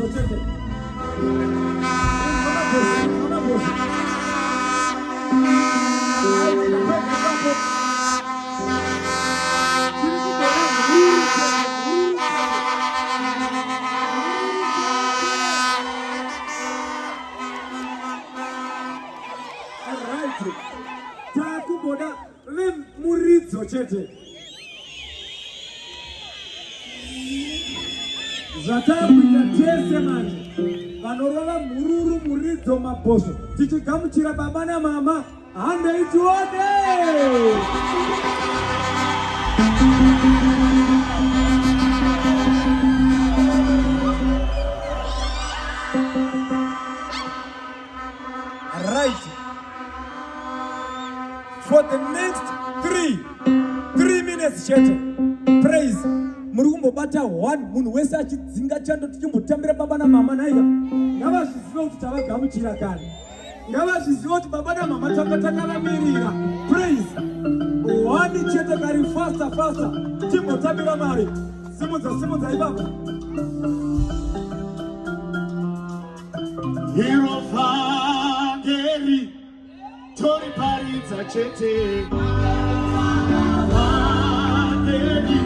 muridzo chete. Takuboda muridzo chete. Zvatakuita tese manje vanorova mururu muridzo mabhosvo tichigamuchira baba namama handei tione. Right. For the next three minutes chete, praise. Murukumbobata one munhu wese achidzinga chando tichimbotambira baba namama naiva ngavazvizive kuti tavagamuchira kare, ngavazvizive kuti baba namama takatakamirira. Praise one chete kari faster tichimbotambira mari. Simudza ibaba. Hero Vangeli Tori Paritza chete. Vangeli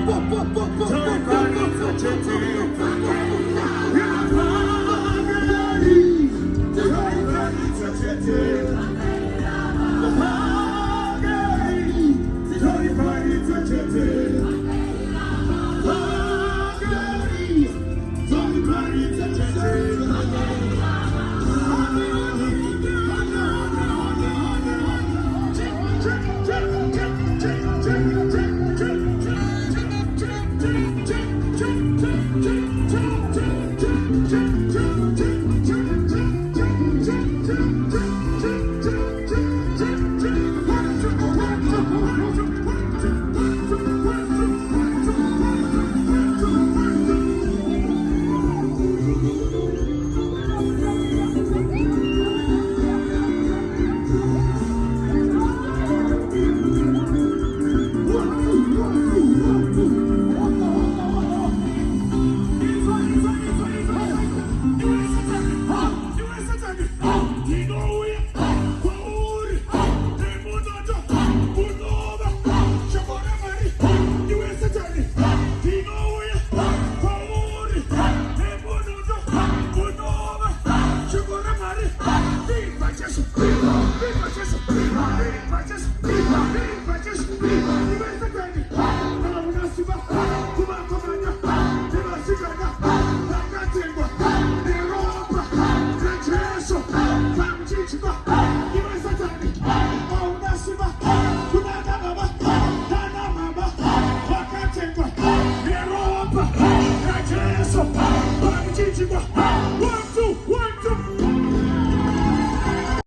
Tori Paritza chete. Hero Vangeli Tori Paritza chete. Vangeli Tori Paritza chete. Vangeli Tori Paritza chete. Viva